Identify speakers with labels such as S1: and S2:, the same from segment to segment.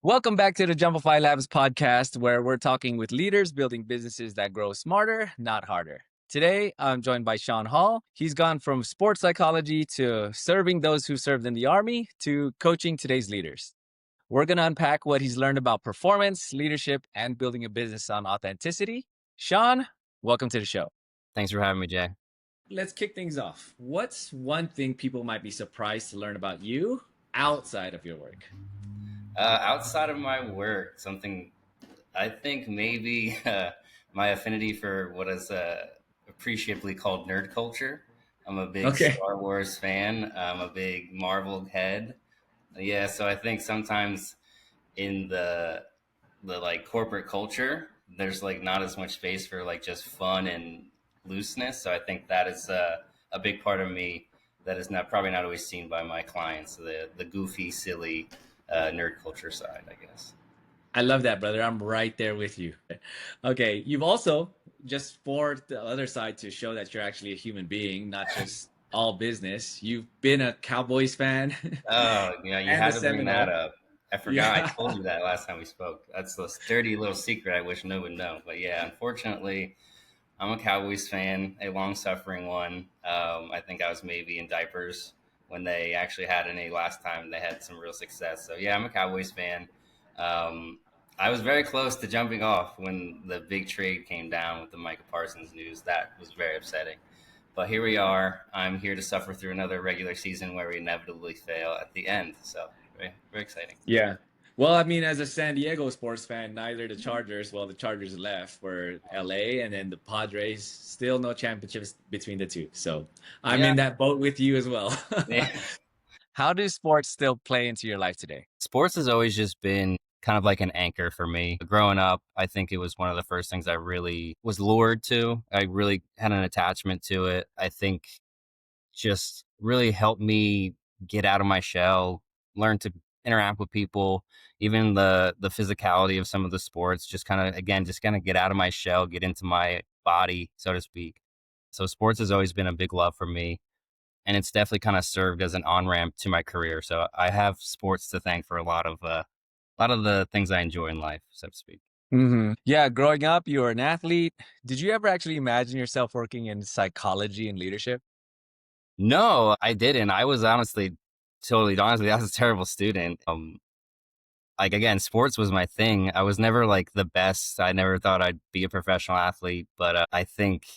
S1: Welcome back to the Jumplify Labs podcast, where we're talking with leaders building businesses that grow smarter, not harder. Today, I'm joined by Sean Hall. He's gone from sports psychology to serving those who served in the Army to coaching today's leaders. We're going to unpack what he's learned about performance, leadership, and building a business on authenticity. Sean, welcome to the show.
S2: Thanks for having me, Jay.
S1: Let's kick things off. What's one thing people might be surprised to learn about you outside of your work?
S2: Outside of my work, something I think maybe my affinity for what is appreciably called nerd culture. I'm a big
S1: Okay.
S2: Star Wars fan. I'm a big Marvel head. Yeah, so I think sometimes in the like corporate culture, there's like not as much space for like just fun and looseness. So I think that is a big part of me that is not probably not always seen by my clients. The goofy, silly nerd culture side, I guess.
S1: I love that, brother. I'm right there with you. Okay, you've also just for the other side to show that you're actually a human being, not just all business. You've been a Cowboys fan
S2: Oh, yeah, you
S1: and a
S2: had to bring that
S1: Seminole.
S2: up. I forgot I
S1: Yeah.
S2: told you that last time we spoke. That's the dirty little secret I wish no one would know. But yeah, unfortunately, I'm a Cowboys fan, a long-suffering one. I think I was maybe in diapers when they actually had any last time they had some real success. So yeah, I'm a Cowboys fan. Um, I was very close to jumping off when the big trade came down with the Micah Parsons news. That was very upsetting. But here we are. I'm here to suffer through another regular season where we inevitably fail at the end. So very, very exciting.
S1: Yeah. Well, I mean, as a San Diego sports fan, neither the Chargers, well, the Chargers left were LA, and then the Padres, still no championships between the two. So I'm
S2: Yeah,
S1: in that boat with you as well.
S2: yeah.
S1: How do sports still play into your life today?
S2: Sports has always just been kind of like an anchor for me. Growing up, I think it was one of the first things I really was lured to. I really had an attachment to it. I think just really helped me get out of my shell, learn to interact with people, even the physicality of some of the sports, just kind of again, just kind of get out of my shell, get into my body, so to speak. So sports has always been a big love for me. And it's definitely kind of served as an on ramp to my career. So I have sports to thank for a lot of the things I enjoy in life, so to speak.
S1: Yeah, growing up, you were an athlete. Did you ever actually imagine yourself working in psychology and leadership?
S2: No, I didn't. I was honestly, totally honestly, I was a terrible student. Like again, sports was my thing. I was never like the best. I never thought I'd be a professional athlete, but I think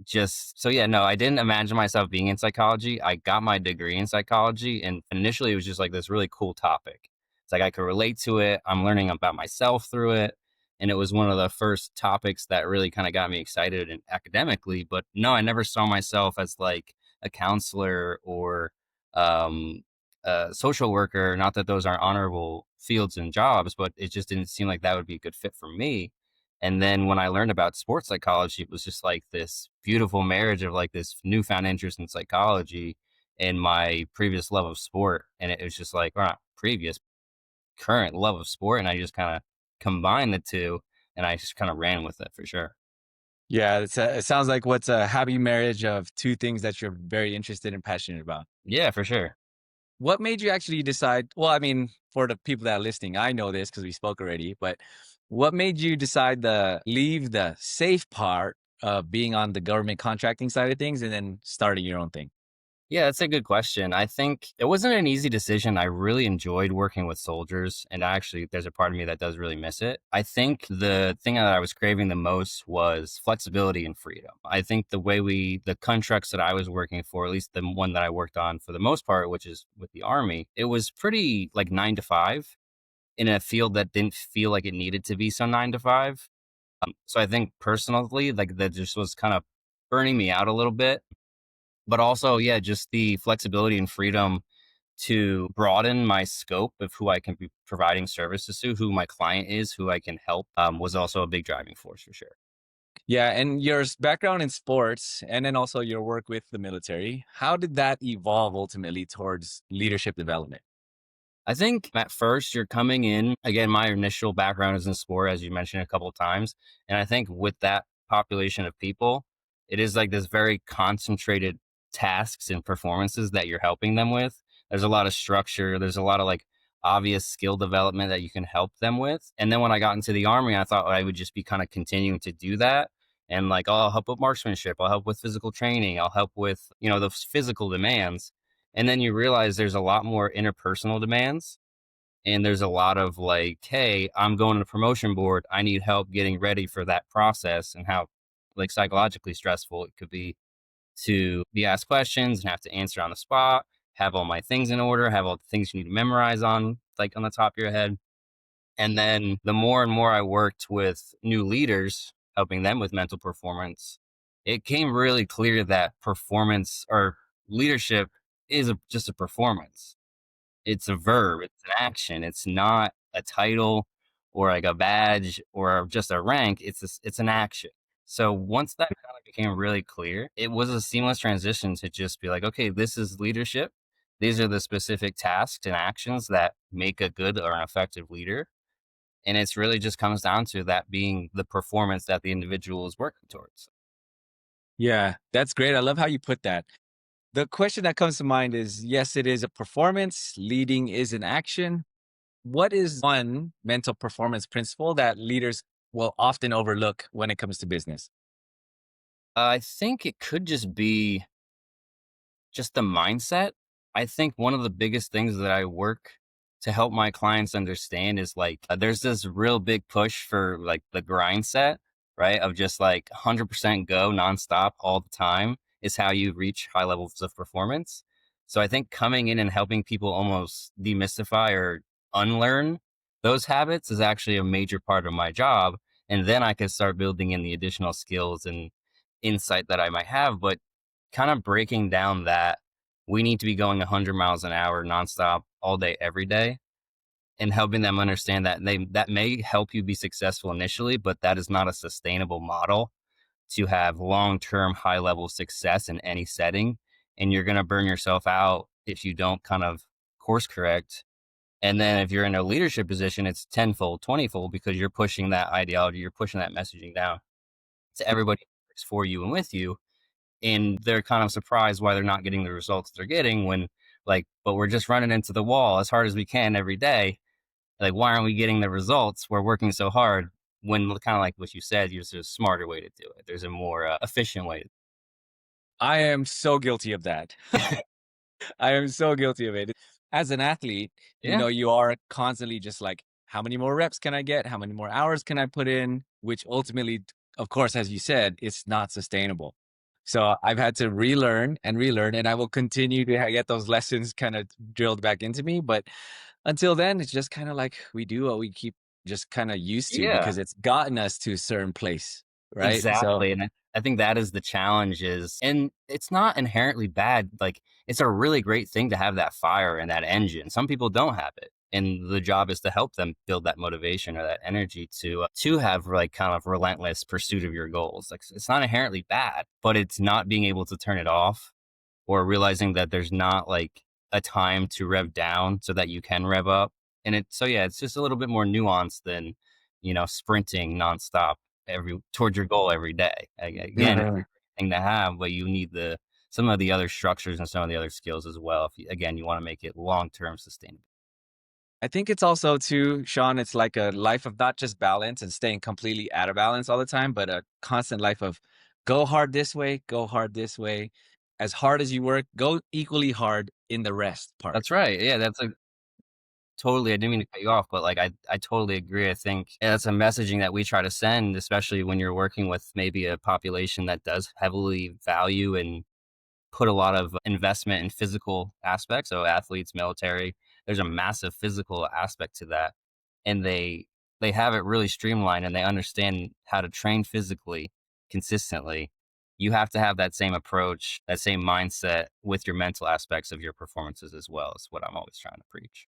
S2: just so yeah, no, I didn't imagine myself being in psychology. I got my degree in psychology, and initially it was just like this really cool topic. It's like I could relate to it. I'm learning about myself through it, and it was one of the first topics that really kind of got me excited and academically. But no, I never saw myself as like a counselor or um, social worker. Not that those aren't honorable fields and jobs, but it just didn't seem like that would be a good fit for me. And then when I learned about sports psychology, it was just like this beautiful marriage of like this newfound interest in psychology and my previous love of sport. And it was just like, or not previous, current love of sport. And I just kind of combined the two and I just kind of ran with it for sure.
S1: Yeah, it sounds like what's a happy marriage of two things that you're very interested and passionate about.
S2: Yeah, for sure.
S1: What made you actually decide? Well, I mean, for the people that are listening, I know this because we spoke already, but what made you decide to leave the safe part of being on the government contracting side of things and then starting your own thing?
S2: Yeah, that's a good question. I think it wasn't an easy decision. I really enjoyed working with soldiers, and actually, there's a part of me that does really miss it. I think the thing that I was craving the most was flexibility and freedom. I think the contracts that I was working for, at least the one that I worked on for the most part, which is with the Army, it was pretty like 9 to 5 in a field that didn't feel like it needed to be so 9 to 5. So I think personally, like that just was kind of burning me out a little bit, but also, yeah, just the flexibility and freedom to broaden my scope of who I can be providing services to, who my client is, who I can help, was also a big driving force for sure.
S1: Yeah, and your background in sports and then also your work with the military, how did that evolve ultimately towards leadership development?
S2: I think at first you're coming in, again, my initial background is in sport, as you mentioned a couple of times. And I think with that population of people, it is like this very concentrated tasks and performances that you're helping them with. There's a lot of structure. There's a lot of like obvious skill development that you can help them with. And then when I got into the army, I thought I would just be kind of continuing to do that. And like, oh, I'll help with marksmanship, I'll help with physical training, I'll help with, the physical demands. And then you realize there's a lot more interpersonal demands. And there's a lot of like, hey, I'm going to the promotion board. I need help getting ready for that process, and how like psychologically stressful it could be to be asked questions and have to answer on the spot, have all my things in order, have all the things you need to memorize on like on the top of your head. And then the more and more I worked with new leaders, helping them with mental performance, it came really clear that performance or leadership is just a performance. It's a verb, it's an action. It's not a title or like a badge or just a rank. It's an action. So once that kind of became really clear, it was a seamless transition to just be like, okay, this is leadership. These are the specific tasks and actions that make a good or an effective leader. And it's really just comes down to that being the performance that the individual is working towards.
S1: Yeah, that's great. I love how you put that. The question that comes to mind is, yes, it is a performance. Leading is an action. What is one mental performance principle that leaders will often overlook when it comes to business?
S2: I think it could just be just the mindset. I think one of the biggest things that I work to help my clients understand is like there's this real big push for like the grind set, right? Of just like 100% go nonstop all the time is how you reach high levels of performance. So I think coming in and helping people almost demystify or unlearn those habits is actually a major part of my job. And then I can start building in the additional skills and insight that I might have. But kind of breaking down that we need to be going 100 miles an hour nonstop all day, every day, and helping them understand that that may help you be successful initially, but that is not a sustainable model to have long-term high level success in any setting. And you're going to burn yourself out if you don't kind of course correct. And then if you're in a leadership position, it's tenfold, 20-fold because you're pushing that ideology, you're pushing that messaging down to everybody who works for you and with you, and they're kind of surprised why they're not getting the results they're getting when like, but we're just running into the wall as hard as we can every day. Like, why aren't we getting the results? We're working so hard, when kind of like what you said, there's a smarter way to do it. There's a more efficient way.
S1: I am so guilty of that. I am so guilty of it. As an athlete,
S2: Yeah.
S1: you are constantly just like, how many more reps can I get? How many more hours can I put in? Which ultimately, of course, as you said, it's not sustainable. So I've had to relearn and relearn, and I will continue to get those lessons kind of drilled back into me. But until then, it's just kind of like we do what we keep just kind of used to
S2: Yeah.
S1: because it's gotten us to a certain place, right? So
S2: Exactly, and I think that is the challenge is, and it's not inherently bad, like, it's a really great thing to have that fire and that engine. Some people don't have it, and the job is to help them build that motivation or that energy to have, like, kind of relentless pursuit of your goals. Like, it's not inherently bad, but it's not being able to turn it off, or realizing that there's not, like, a time to rev down so that you can rev up, and so, yeah, it's just a little bit more nuanced than, sprinting nonstop every towards your goal every day. Again, it's a
S1: Mhm.
S2: great thing to have, but you need some of the other structures and some of the other skills as well. If you, again, you want to make it long term sustainable.
S1: I think it's also too, Sean, it's like a life of not just balance and staying completely out of balance all the time, but a constant life of go hard this way, go hard this way. As hard as you work, go equally hard in the rest part.
S2: That's right. Yeah, that's a totally. I didn't mean to cut you off, but like I totally agree. I think that's a messaging that we try to send, especially when you're working with maybe a population that does heavily value and put a lot of investment in physical aspects. So athletes, military, there's a massive physical aspect to that. And they have it really streamlined and they understand how to train physically consistently. You have to have that same approach, that same mindset with your mental aspects of your performances as well, is what I'm always trying to preach.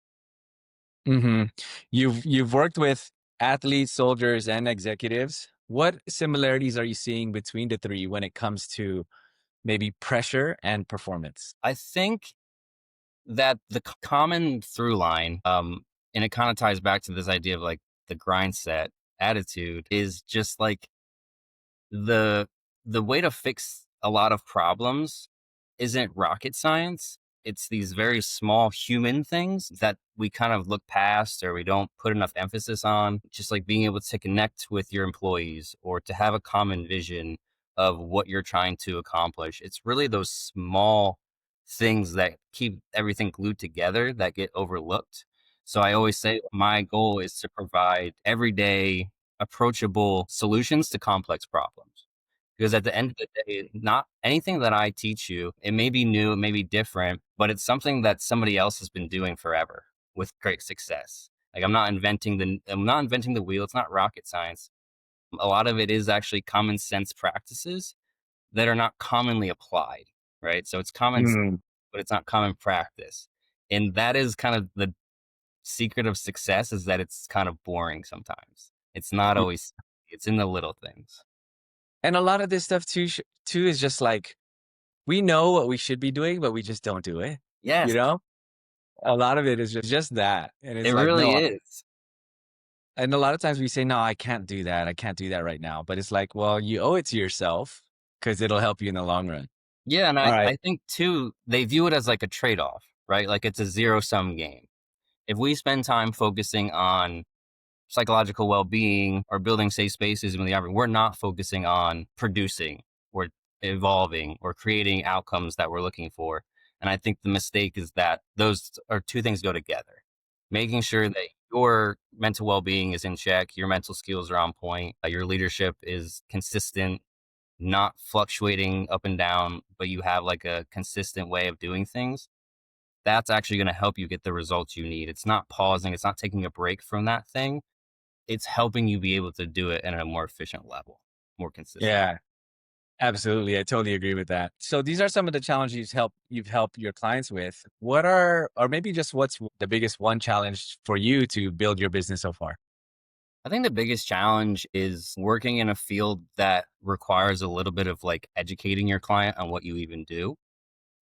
S1: Hmm. You've worked with athletes, soldiers, and executives. What similarities are you seeing between the three when it comes to maybe pressure and performance?
S2: I think that the common through line, and it kind of ties back to this idea of like the grind set attitude, is just like the the way to fix a lot of problems isn't rocket science. it's these very small human things that we kind of look past or we don't put enough emphasis on. Just like being able to connect with your employees or to have a common vision of what you're trying to accomplish. It's really those small things that keep everything glued together that get overlooked. So I always say my goal is to provide everyday, approachable solutions to complex problems. Because at the end of the day, not anything that I teach you, it may be new, it may be different, but it's something that somebody else has been doing forever with great success. Like I'm not inventing the wheel. It's not rocket science. A lot of it is actually common sense practices that are not commonly applied, right? So it's common sense,
S1: Mm.
S2: but it's not common practice. And that is kind of the secret of success, is that it's kind of boring sometimes. It's not
S1: Yeah.
S2: always, it's in the little things.
S1: And a lot of this stuff too is just like we know what we should be doing, but we just don't do it. You
S2: Yes,
S1: know, a lot of it is just that, and
S2: it
S1: it's like
S2: really
S1: no.
S2: is.
S1: And a lot of times we say, no, I can't do that. I can't do that right now. But it's like, well, you owe it to yourself because it'll help you in the long run.
S2: Yeah, and
S1: All
S2: I
S1: right.
S2: think too, they view it as like a trade-off, right? Like it's a zero-sum game. If we spend time focusing on psychological well-being or building safe spaces in the environment, we're not focusing on producing or evolving or creating outcomes that we're looking for. And I think the mistake is that those are two things go together. Making sure that your mental well-being is in check, your mental skills are on point, your leadership is consistent, not fluctuating up and down, but you have like a consistent way of doing things. That's actually going to help you get the results you need. It's not pausing, it's not taking a break from that thing. It's helping you be able to do it at a more efficient level, more consistent.
S1: Yeah, absolutely. I totally agree with that. So these are some of the challenges you've helped your clients with. What are, or maybe just what's the biggest one challenge for you to build your business so far?
S2: I think the biggest challenge is working in a field that requires a little bit of like educating your client on what you even do,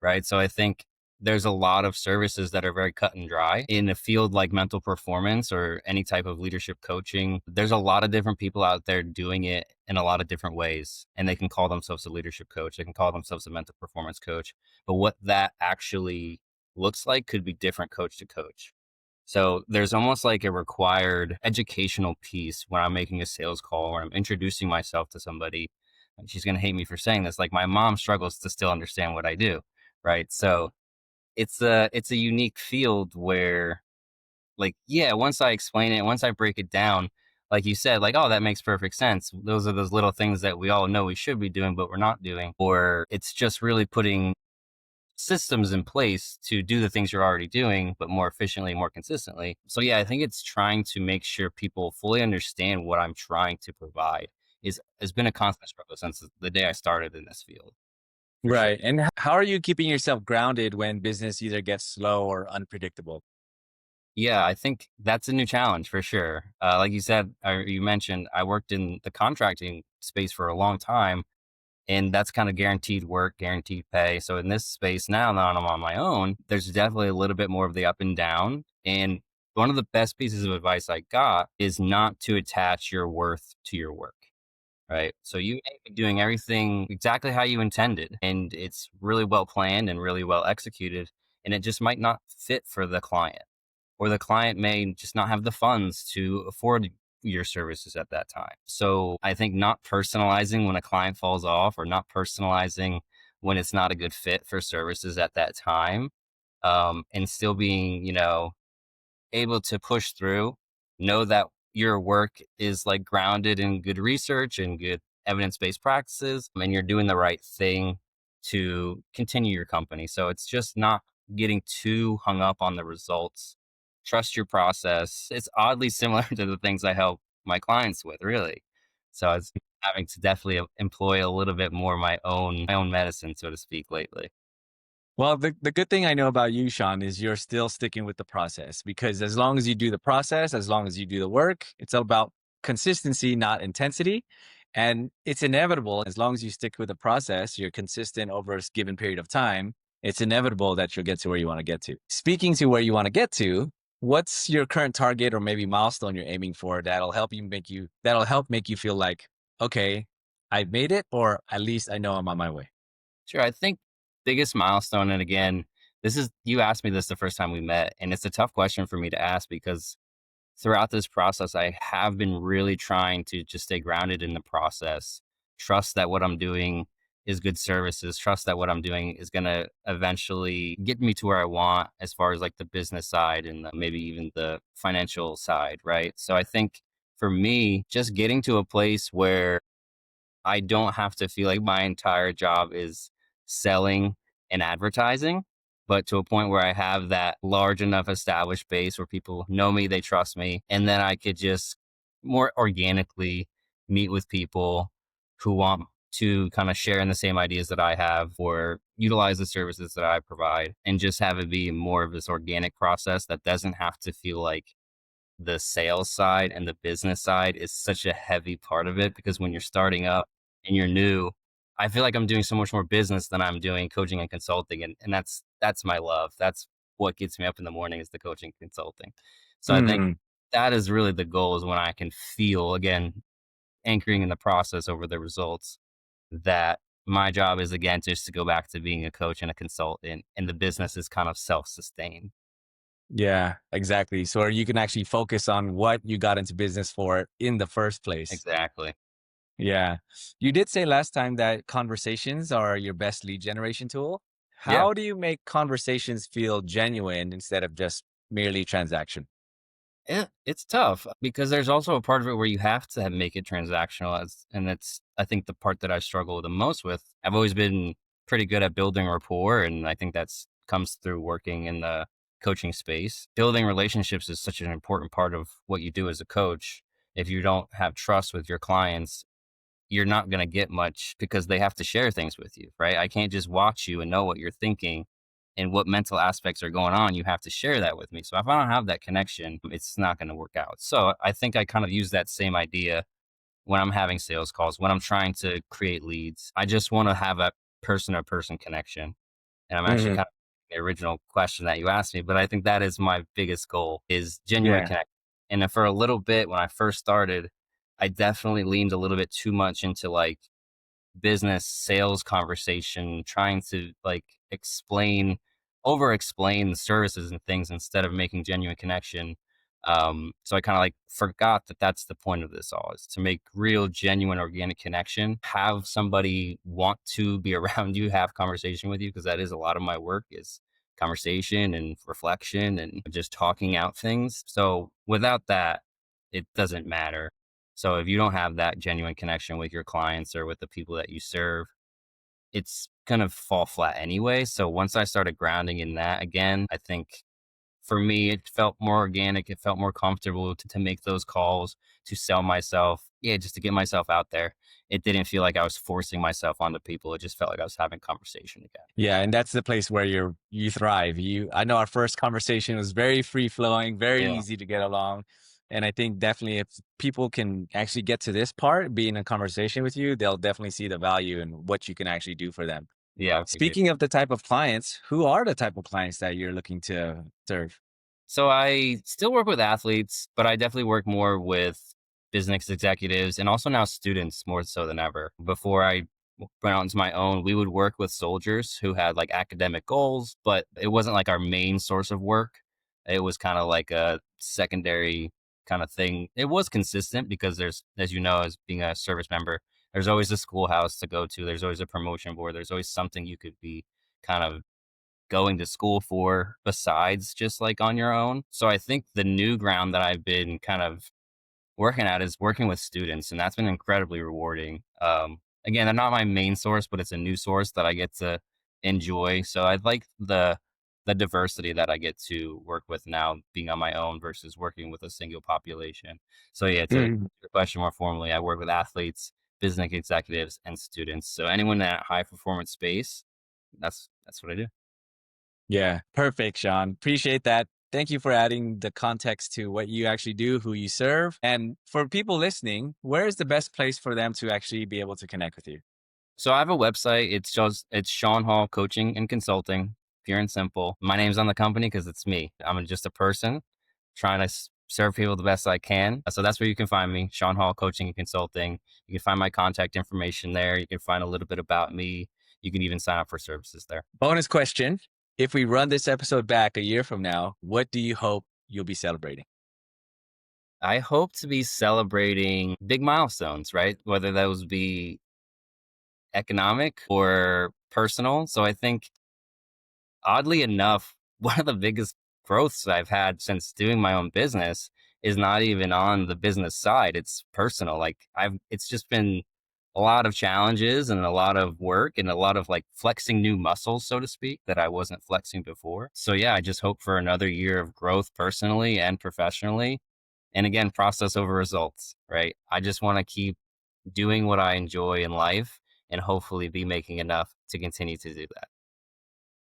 S2: right? So I think there's a lot of services that are very cut and dry in a field like mental performance or any type of leadership coaching. There's a lot of different people out there doing it in a lot of different ways, and they can call themselves a leadership coach. They can call themselves a mental performance coach, but what that actually looks like could be different coach to coach. So there's almost like a required educational piece when I'm making a sales call or I'm introducing myself to somebody. And she's going to hate me for saying this. Like my mom struggles to still understand what I do, right? So it's a unique field where, like, yeah, once I explain it, once I break it down, like you said, like, oh, that makes perfect sense. Those are those little things that we all know we should be doing, but we're not doing. Or it's just really putting systems in place to do the things you're already doing, but more efficiently, more consistently. So yeah, I think it's trying to make sure people fully understand what I'm trying to provide is has been a constant struggle since the day I started in this field, for sure.
S1: Right. And how are you keeping yourself grounded when business either gets slow or unpredictable?
S2: Yeah, I think that's a new challenge for sure. Like you said, or you mentioned, I worked in the contracting space for a long time, and that's kind of guaranteed work, guaranteed pay. So in this space now that I'm on my own, there's definitely a little bit more of the up and down. And one of the best pieces of advice I got is not to attach your worth to your work, right? So you may be doing everything exactly how you intended, and it's really well planned and really well executed, and it just might not fit for the client, or the client may just not have the funds to afford your services at that time. So I think not personalizing when a client falls off, or not personalizing when it's not a good fit for services at that time, and still being, able to push through, know that your work is like grounded in good research and good evidence-based practices, and you're doing the right thing to continue your company. So it's just not getting too hung up on the results. Trust your process. It's oddly similar to the things I help my clients with, really. So it's having to definitely employ a little bit more my own medicine, so to speak, lately.
S1: Well, the good thing I know about you, Sean, is you're still sticking with the process because as long as you do the process, as long as you do the work, it's all about consistency, not intensity. And it's inevitable as long as you stick with the process, you're consistent over a given period of time. It's inevitable that you'll get to where you want to get to. Speaking to where you want to get to, what's your current target or maybe milestone you're aiming for that'll help make you feel like, okay, I've made it, or at least I know I'm on my way.
S2: Sure. I think biggest milestone, and again, this is you asked me this the first time we met, and it's a tough question for me to ask because throughout this process, I have been really trying to just stay grounded in the process, trust that what I'm doing is good services, trust that what I'm doing is going to eventually get me to where I want as far as like the business side and maybe even the financial side, right? So I think for me, just getting to a place where I don't have to feel like my entire job is selling and advertising, but to a point where I have that large enough established base where people know me, they trust me, and then I could just more organically meet with people who want to kind of share in the same ideas that I have or utilize the services that I provide and just have it be more of this organic process that doesn't have to feel like the sales side and the business side is such a heavy part of it because when you're starting up and you're new, I feel like I'm doing so much more business than I'm doing coaching and consulting. And that's my love. That's what gets me up in the morning is the coaching consulting. So I think
S1: Mm,
S2: that is really the goal is when I can feel again, anchoring in the process over the results that my job is again just to go back to being a coach and a consultant and the business is kind of self-sustained.
S1: yeah, exactly. So you can actually focus on what you got into business for in the first place.
S2: Exactly.
S1: Yeah. You did say last time that conversations are your best lead generation tool.
S2: Yeah.
S1: How do you make conversations feel genuine instead of just merely transaction?
S2: Yeah, it's tough because there's also a part of it where you have to make it transactional and it's I think the part that I struggle the most with. I've always been pretty good at building rapport and I think that's comes through working in the coaching space. Building relationships is such an important part of what you do as a coach. If you don't have trust with your clients, you're not going to get much because they have to share things with you, right? I can't just watch you and know what you're thinking and what mental aspects are going on. You have to share that with me. So if I don't have that connection, it's not going to work out. So I think I kind of use that same idea when I'm having sales calls, when I'm trying to create leads. I just want to have a person to person connection. And I'm actually
S1: Hmm.
S2: kind of the original question that you asked me, but I think that is my biggest goal is genuine
S1: Yeah.
S2: connection. And then for a little bit when I first started, I definitely leaned a little bit too much into like business sales conversation, trying to like over explain the services and things instead of making genuine connection. So I kind of like forgot that that's the point of this all is to make real, genuine, organic connection, have somebody want to be around you, have conversation with you, because that is a lot of my work is conversation and reflection and just talking out things. So without that, it doesn't matter. So if you don't have that genuine connection with your clients or with the people that you serve, it's gonna fall flat anyway. So once I started grounding in that again, I think for me it felt more organic. It felt more comfortable to make those calls, to sell myself. Yeah, just to get myself out there. It didn't feel like I was forcing myself onto people. It just felt like I was having conversation again.
S1: Yeah, and that's the place where you thrive. I know our first conversation was very free flowing, very
S2: Yeah.
S1: easy to get along. And I think definitely if people can actually get to this part, be in a conversation with you, they'll definitely see the value and what you can actually do for them.
S2: Yeah, I appreciate it.
S1: Speaking of the type of clients, who are the type of clients that you're looking to serve?
S2: So I still work with athletes, but I definitely work more with business executives and also now students more so than ever. Before I went out into my own, we would work with soldiers who had like academic goals, but it wasn't like our main source of work. It was kind of like a secondary kind of thing. It was consistent because there's, as you know, as being a service member, there's always a schoolhouse to go to. There's always a promotion board. There's always something you could be kind of going to school for besides just like on your own. So I think the new ground that I've been kind of working at is working with students, and that's been incredibly rewarding. Again, they're not my main source, but it's a new source that I get to enjoy. So I like the diversity that I get to work with now, being on my own versus working with a single population. So yeah, to
S1: Mhm.
S2: your question more formally, I work with athletes, business executives, and students. So anyone in that high performance space, that's what I do.
S1: Yeah, perfect, Sean. Appreciate that. Thank you for adding the context to what you actually do, who you serve. And for people listening, where is the best place for them to actually be able to connect with you?
S2: So I have a website. It's Sean Hall Coaching and Consulting, pure and simple. My name's on the company because it's me. I'm just a person trying to serve people the best I can. So that's where you can find me, Sean Hall Coaching and Consulting. You can find my contact information there. You can find a little bit about me. You can even sign up for services there.
S1: Bonus question. If we run this episode back a year from now, what do you hope you'll be celebrating?
S2: I hope to be celebrating big milestones, right? Whether those be economic or personal. So I think, oddly enough, one of the biggest growths I've had since doing my own business is not even on the business side. It's personal. It's just been a lot of challenges and a lot of work and a lot of like flexing new muscles, so to speak, that I wasn't flexing before. So yeah, I just hope for another year of growth personally and professionally. And again, process over results, right? I just want to keep doing what I enjoy in life and hopefully be making enough to continue to do that.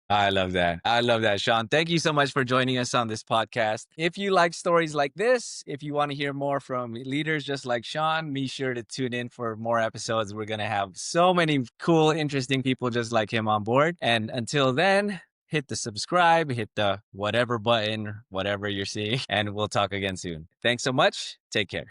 S1: I love that. I love that, Sean. Thank you so much for joining us on this podcast. If you like stories like this, if you want to hear more from leaders just like Sean, be sure to tune in for more episodes. We're going to have so many cool, interesting people just like him on board. And until then, hit the subscribe, hit the whatever button, whatever you're seeing, and we'll talk again soon. Thanks so much. Take care.